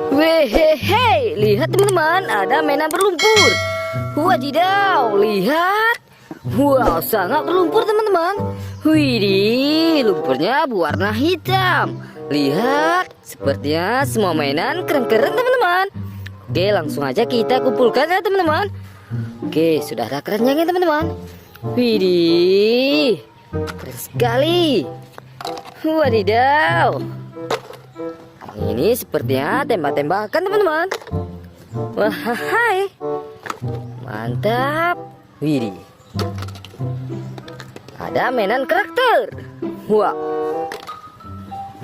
Wehehe, lihat teman-teman, ada mainan berlumpur. Wadidaw, lihat. Wow, sangat berlumpur teman-teman. Widih, lumpurnya berwarna hitam. Lihat, sepertinya semua mainan keren-keren teman-teman. Oke, langsung aja kita kumpulkan ya teman-teman. Oke, sudah ada keranjangnya teman-teman. Widih, keren sekali. Wadidaw. Ini sepertinya tembak-tembakan teman-teman. Wahai, mantap. Widih, ada mainan karakter. Wah,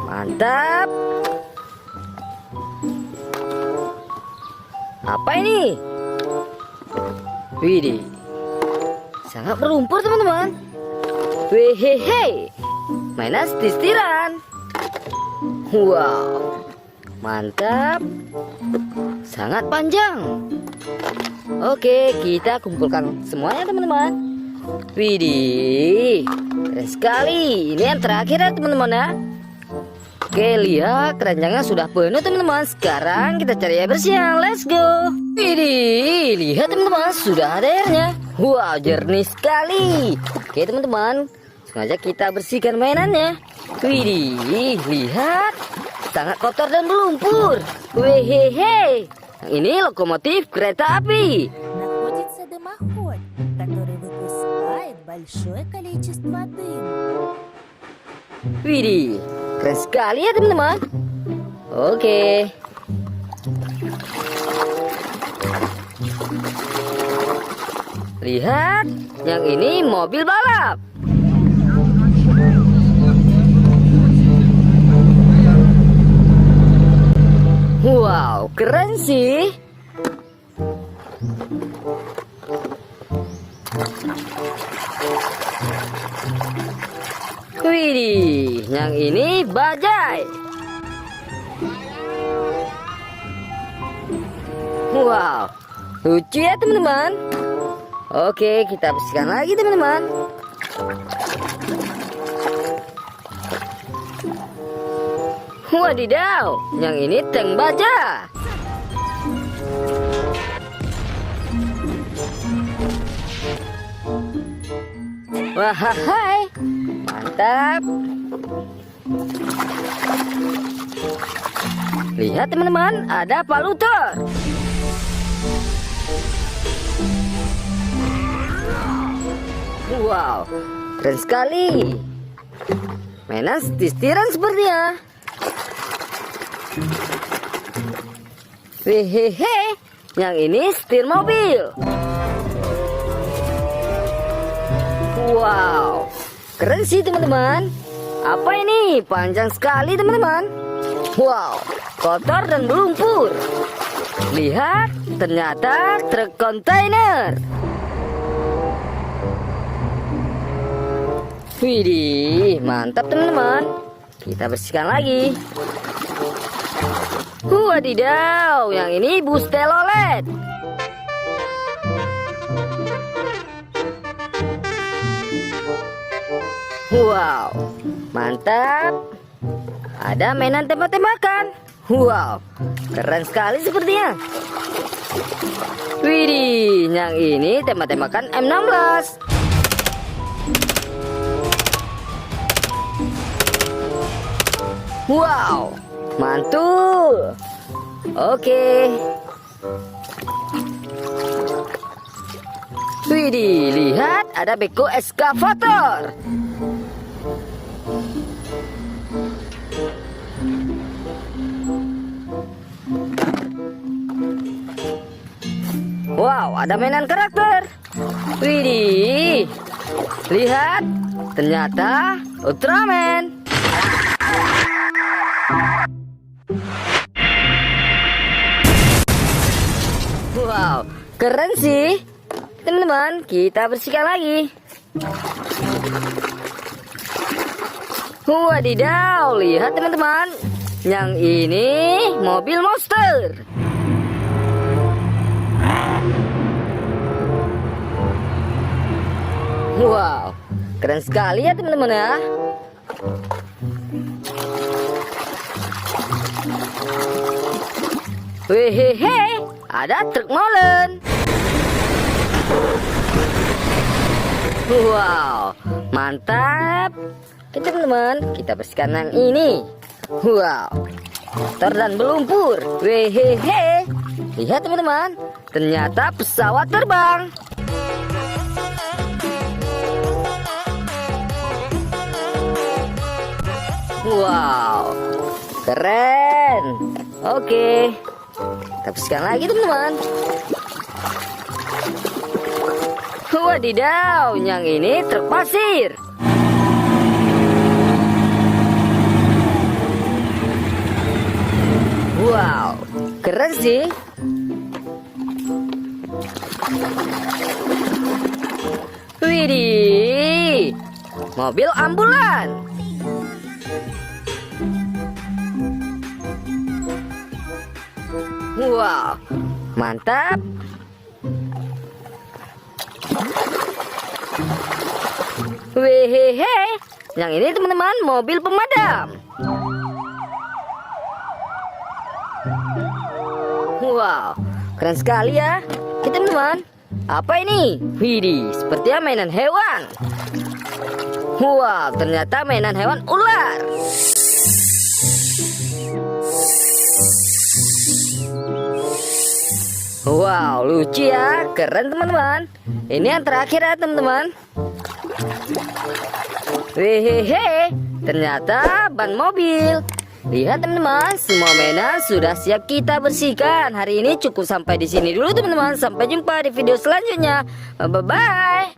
mantap. Apa ini? Widih, sangat berlumpur teman-teman. Wehehe, mainan stir-stiran. Wow, mantap. Sangat panjang. Oke, kita kumpulkan semuanya teman-teman. Widih, keren sekali. Ini yang terakhir ya teman-teman ya. Oke, lihat keranjangnya sudah penuh teman-teman. Sekarang kita cari air bersih. Let's go. Widih, lihat teman-teman, sudah ada airnya. Wow, jernih sekali. Oke teman-teman, sengaja kita bersihkan mainannya. Widih, lihat, sangat kotor dan berlumpur. Wehehe, ini lokomotif kereta api. Находится дымоход, который выпускает большое количество дыма. Widih, keren sekali ya teman-teman. Oke. Lihat, yang ini mobil balap. Wow, keren sih. Widih, yang ini bajai. Wow, lucu ya teman-teman. Oke, kita bersihkan lagi teman-teman. Wadidaw, yang ini tank baja. Wahai, mantap. Lihat teman-teman, ada palutor. Wow, keren sekali. Mainan stir-stiran sepertinya. Wehehe, yang ini setir mobil. Wow, keren sih teman-teman. Apa ini? Panjang sekali teman-teman. Wow, kotor dan berlumpur. Lihat, ternyata truk kontainer. Widih, mantap teman-teman. Kita bersihkan lagi. Wadidaw, yang ini bus telolet. Wow, mantap. Ada mainan tembak-tembakan. Wow, keren sekali sepertinya. Widih, yang ini tembak-tembakan M16. Wow, mantul. Oke. Widih, lihat, ada beko eskavator. Wow, ada mainan karakter. Widih, lihat, ternyata Ultraman. Wow, keren sih. Teman-teman, kita bersihkan lagi. Wadidaw, lihat teman-teman. Yang ini mobil monster. Wow, keren sekali ya teman-teman ya. Wehehe, ada truk molen. Wow, mantap. Oke teman-teman, kita bersihkan yang ini. Wow, kotor dan berlumpur. Wehehe, lihat teman-teman, ternyata pesawat terbang. Wow, keren. Oke, kita bersihkan lagi teman-teman. Wadidaw, yang ini truk pasir. Wow, keren sih. Widih, mobil ambulan. Wow, mantap. Wehehe, yang ini teman-teman mobil pemadam. Wow, keren sekali ya. Kita teman-teman, apa ini? Widih, sepertinya mainan hewan. Wow, ternyata mainan hewan ular. Wow, lucu ya, keren teman-teman. Ini yang terakhir ya teman-teman. Hehehe, ternyata ban mobil. Lihat teman-teman, semua mainan sudah siap kita bersihkan. Hari ini cukup sampai di sini dulu teman-teman. Sampai jumpa di video selanjutnya. Bye bye.